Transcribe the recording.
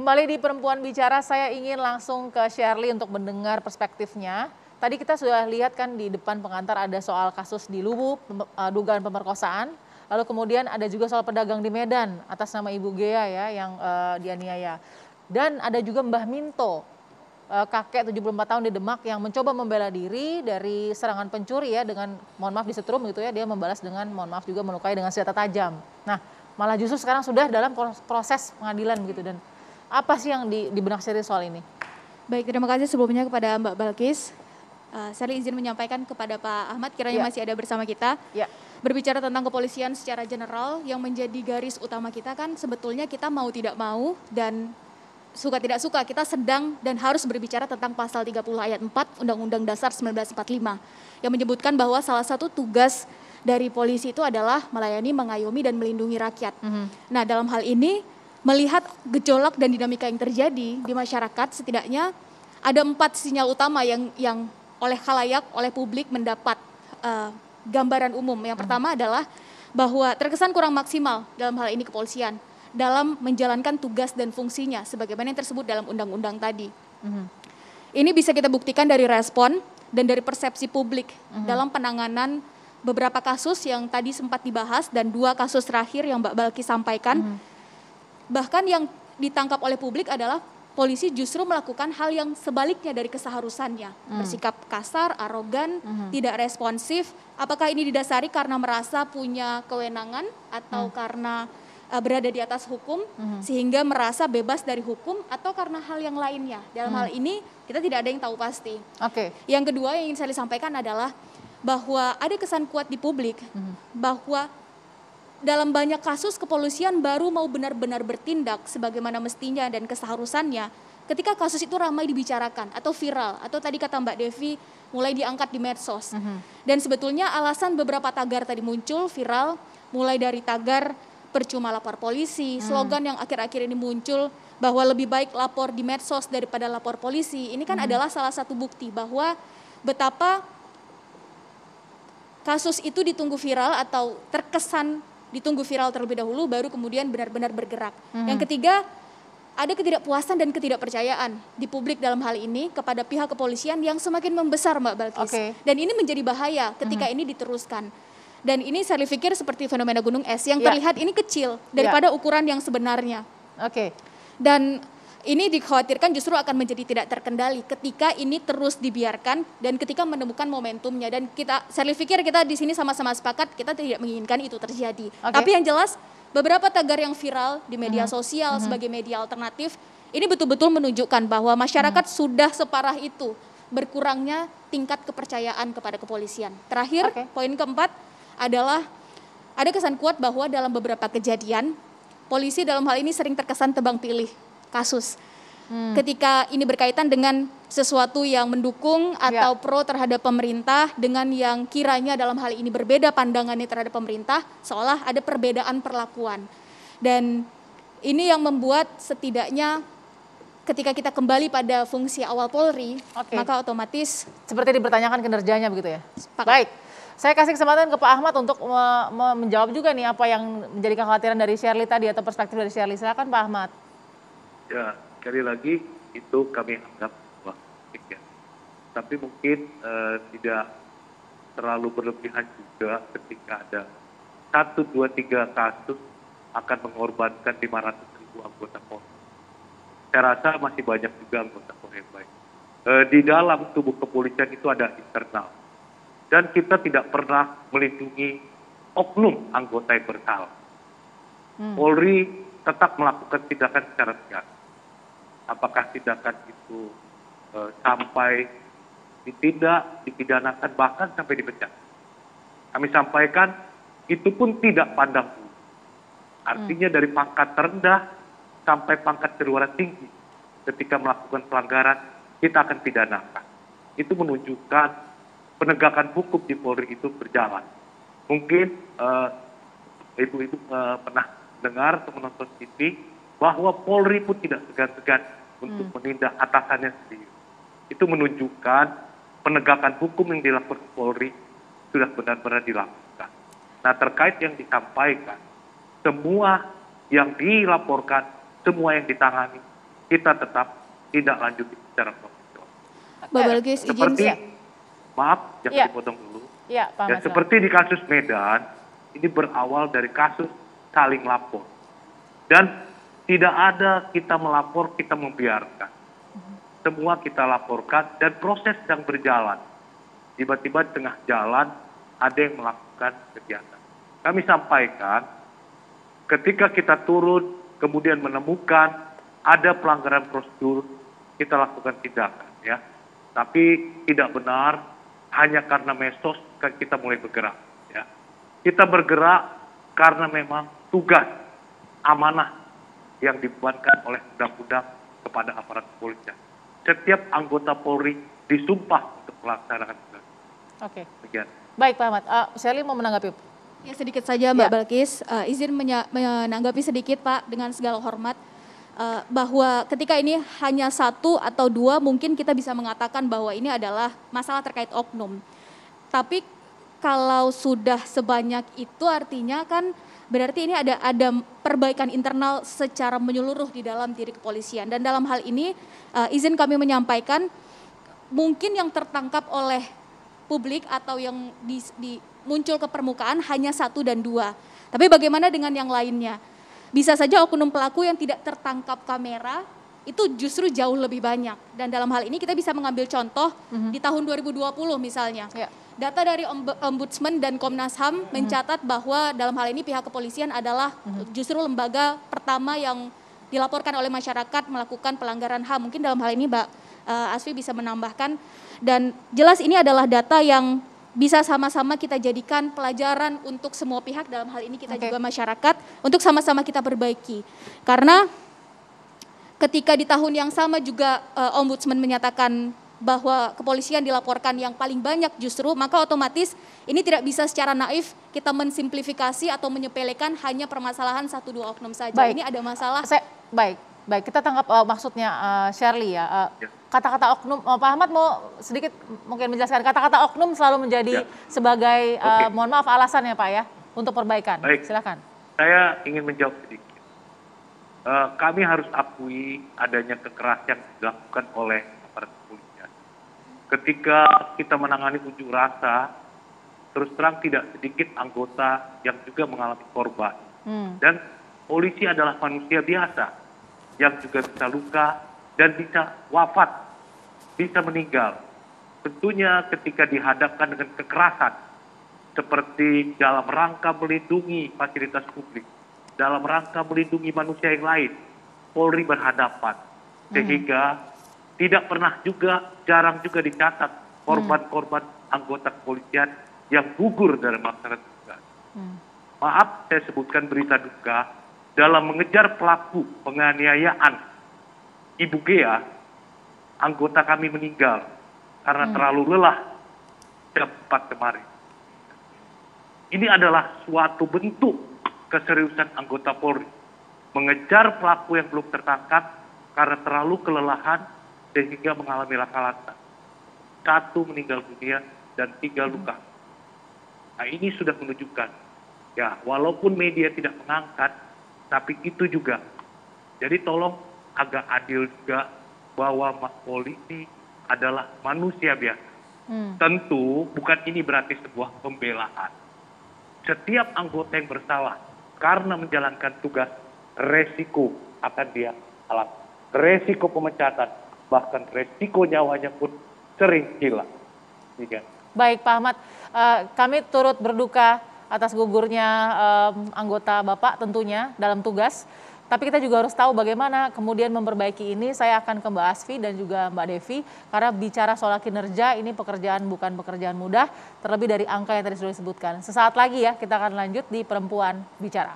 Kembali di Perempuan Bicara, saya ingin langsung ke Shirley untuk mendengar perspektifnya. Tadi kita sudah lihat kan di depan pengantar ada soal kasus di Luwu, dugaan pemerkosaan. Lalu kemudian ada juga soal pedagang di Medan atas nama Ibu Gea ya yang dianiaya. Dan ada juga Mbah Minto, kakek 74 tahun di Demak yang mencoba membela diri dari serangan pencuri ya dengan mohon maaf disetrum gitu ya, dia membalas dengan mohon maaf juga melukai dengan senjata tajam. Nah, malah justru sekarang sudah dalam proses pengadilan begitu. Dan apa sih yang di benak Shirley soal ini? Baik, terima kasih sebelumnya kepada Mbak Balkis. Saya izin menyampaikan kepada Pak Ahmad, kiranya masih ada bersama kita. Ya. Berbicara tentang kepolisian secara general, yang menjadi garis utama kita kan sebetulnya kita mau tidak mau dan suka tidak suka kita sedang dan harus berbicara tentang pasal 30 ayat 4 Undang-Undang Dasar 1945 yang menyebutkan bahwa salah satu tugas dari polisi itu adalah melayani, mengayomi dan melindungi rakyat. Nah, dalam hal ini melihat gejolak dan dinamika yang terjadi di masyarakat, setidaknya ada 4 sinyal utama yang oleh khalayak, oleh publik mendapat gambaran umum. Yang pertama adalah bahwa terkesan kurang maksimal dalam hal ini kepolisian dalam menjalankan tugas dan fungsinya sebagaimana yang tersebut dalam undang-undang tadi. Ini bisa kita buktikan dari respon dan dari persepsi publik dalam penanganan beberapa kasus yang tadi sempat dibahas dan 2 kasus terakhir yang Mbak Balki sampaikan. Bahkan yang ditangkap oleh publik adalah polisi justru melakukan hal yang sebaliknya dari keseharusannya. Bersikap kasar, arogan, tidak responsif. Apakah ini didasari karena merasa punya kewenangan atau karena berada di atas hukum sehingga merasa bebas dari hukum atau karena hal yang lainnya. Dalam hal ini kita tidak ada yang tahu pasti. Yang kedua yang ingin saya sampaikan adalah bahwa ada kesan kuat di publik bahwa dalam banyak kasus kepolisian baru mau benar-benar bertindak sebagaimana mestinya dan keseharusannya ketika kasus itu ramai dibicarakan atau viral atau tadi kata Mbak Devi mulai diangkat di medsos. Dan sebetulnya alasan beberapa tagar tadi muncul viral mulai dari tagar percuma lapor polisi, slogan yang akhir-akhir ini muncul bahwa lebih baik lapor di medsos daripada lapor polisi. Ini kan adalah salah satu bukti bahwa betapa kasus itu ditunggu viral atau terkesan ditunggu viral terlebih dahulu baru kemudian benar-benar bergerak. Yang ketiga, ada ketidakpuasan dan ketidakpercayaan di publik dalam hal ini kepada pihak kepolisian yang semakin membesar Mbak Balkis. Dan ini menjadi bahaya ketika ini diteruskan. Dan ini saya pikir seperti fenomena gunung es yang terlihat ini kecil daripada ukuran yang sebenarnya. Dan ini dikhawatirkan justru akan menjadi tidak terkendali ketika ini terus dibiarkan dan ketika menemukan momentumnya. Dan saya pikir kita di sini sama-sama sepakat kita tidak menginginkan itu terjadi. Tapi yang jelas beberapa tagar yang viral di media sosial sebagai media alternatif ini betul-betul menunjukkan bahwa masyarakat sudah separah itu berkurangnya tingkat kepercayaan kepada kepolisian. Terakhir, poin keempat adalah ada kesan kuat bahwa dalam beberapa kejadian polisi dalam hal ini sering terkesan tebang pilih kasus. Ketika ini berkaitan dengan sesuatu yang mendukung atau pro terhadap pemerintah dengan yang kiranya dalam hal ini berbeda pandangannya terhadap pemerintah, seolah ada perbedaan perlakuan. Dan ini yang membuat setidaknya ketika kita kembali pada fungsi awal Polri, maka otomatis seperti dipertanyakan kinerjanya begitu ya. Baik. Saya kasih kesempatan ke Pak Ahmad untuk menjawab juga nih apa yang menjadi kekhawatiran dari Shirley tadi atau perspektif dari Shirley. Silakan Pak Ahmad. Ya, sekali lagi itu kami anggap ya. Tapi mungkin tidak terlalu berlebihan juga ketika ada 1, 2, 3 kasus akan mengorbankan 500.000 anggota Polri. Saya rasa masih banyak juga anggota Polri yang baik. Di dalam tubuh kepolisian itu ada internal. Dan kita tidak pernah melindungi oknum anggota yang bersalah. Polri tetap melakukan tindakan secara tegas. Apakah tindakan itu sampai ditindak, dipidanakan, bahkan sampai dipecat. Kami sampaikan, itu pun tidak pandang bulu. Artinya dari pangkat terendah sampai pangkat perwira tinggi, ketika melakukan pelanggaran, kita akan pidanakan. Itu menunjukkan penegakan hukum di Polri itu berjalan. Mungkin ibu-ibu pernah dengar atau menonton TV, bahwa Polri pun tidak segan-segan untuk menindak atasannya sendiri. Itu menunjukkan penegakan hukum yang dilakukan Polri sudah benar-benar dilakukan. Nah, terkait yang disampaikan, semua yang dilaporkan, semua yang ditangani, kita tetap tidak lanjuti secara profesional. Mbak Balkis, izin. Seperti, Iya. maaf, jangan Iya. dipotong dulu. Ya, Pak Ya, Ahmad. seperti di kasus Medan, ini berawal dari kasus saling lapor. Dan tidak ada kita melapor, kita membiarkan. Semua kita laporkan dan proses sedang berjalan. Tiba-tiba di tengah jalan ada yang melakukan kegiatan. Kami sampaikan, ketika kita turun, kemudian menemukan ada pelanggaran prosedur, kita lakukan tindakan. Ya. Tapi tidak benar, hanya karena medsos kita mulai bergerak. Ya. Kita bergerak karena memang tugas amanah yang dibebankan oleh undang-undang kepada aparat kepolisian. Setiap anggota Polri disumpah untuk melaksanakan tugas. Oke. Demikian. Baik, Pak Ahmad. Shirley mau menanggapi? Ya, sedikit saja Mbak Ya. Balkis, izin menanggapi sedikit Pak dengan segala hormat, bahwa ketika ini hanya 1 atau 2 mungkin kita bisa mengatakan bahwa ini adalah masalah terkait oknum. Tapi kalau sudah sebanyak itu artinya kan berarti ini ada perbaikan internal secara menyeluruh di dalam diri kepolisian. Dan dalam hal ini izin kami menyampaikan mungkin yang tertangkap oleh publik atau yang muncul ke permukaan hanya 1 dan 2. Tapi bagaimana dengan yang lainnya? Bisa saja oknum pelaku yang tidak tertangkap kamera itu justru jauh lebih banyak. Dan dalam hal ini kita bisa mengambil contoh di tahun 2020 misalnya. Ya. Data dari Ombudsman dan Komnas HAM mencatat bahwa dalam hal ini pihak kepolisian adalah justru lembaga pertama yang dilaporkan oleh masyarakat melakukan pelanggaran HAM. Mungkin dalam hal ini Mbak Asfi bisa menambahkan. Dan jelas ini adalah data yang bisa sama-sama kita jadikan pelajaran untuk semua pihak, dalam hal ini kita juga masyarakat, untuk sama-sama kita perbaiki. Karena ketika di tahun yang sama juga Ombudsman menyatakan bahwa kepolisian dilaporkan yang paling banyak justru, maka otomatis ini tidak bisa secara naif kita mensimplifikasi atau menyepelekan hanya permasalahan 1-2 oknum saja. Baik. Ini ada masalah. Baik, kita tangkap maksudnya Shirley ya. Kata-kata oknum, Pak Ahmad mau sedikit mungkin menjelaskan, kata-kata oknum selalu menjadi sebagai, mohon maaf alasan ya Pak ya, untuk perbaikan. Baik. Silakan. Saya ingin menjawab sedikit. Kami harus akui adanya kekerasan yang dilakukan oleh aparat kepolisian. Ketika kita menangani unjuk rasa, terus terang tidak sedikit anggota yang juga mengalami korban. Dan polisi adalah manusia biasa yang juga bisa luka dan bisa wafat, bisa meninggal. Tentunya ketika dihadapkan dengan kekerasan, seperti dalam rangka melindungi fasilitas publik, dalam rangka melindungi manusia yang lain, Polri berhadapan. Sehingga tidak pernah juga, jarang juga dicatat korban-korban anggota kepolisian yang gugur dalam melaksanakan tugas. Maaf, saya sebutkan berita duka, dalam mengejar pelaku penganiayaan Ibu Gea, anggota kami meninggal karena terlalu lelah jam 4 kemarin. Ini adalah suatu bentuk keseriusan anggota Polri mengejar pelaku yang belum tertangkap karena terlalu kelelahan sehingga mengalami laka lantas. 1 meninggal dunia dan 3 luka. Nah, ini sudah menunjukkan, ya walaupun media tidak mengangkat, tapi itu juga. Jadi tolong agak adil juga bahwa polisi adalah manusia biasa. Tentu bukan ini berarti sebuah pembelaan. Setiap anggota yang bersalah karena menjalankan tugas, resiko akan dia alami. Resiko pemecatan, bahkan resiko nyawanya pun sering hilang. Baik Pak Ahmad, kami turut berduka atas gugurnya anggota Bapak tentunya dalam tugas. Tapi kita juga harus tahu bagaimana kemudian memperbaiki ini. Saya akan ke Mbak Asfi dan juga Mbak Devi, karena bicara soal kinerja ini pekerjaan bukan pekerjaan mudah, terlebih dari angka yang tadi sudah disebutkan. Sesaat lagi ya kita akan lanjut di Perempuan Bicara.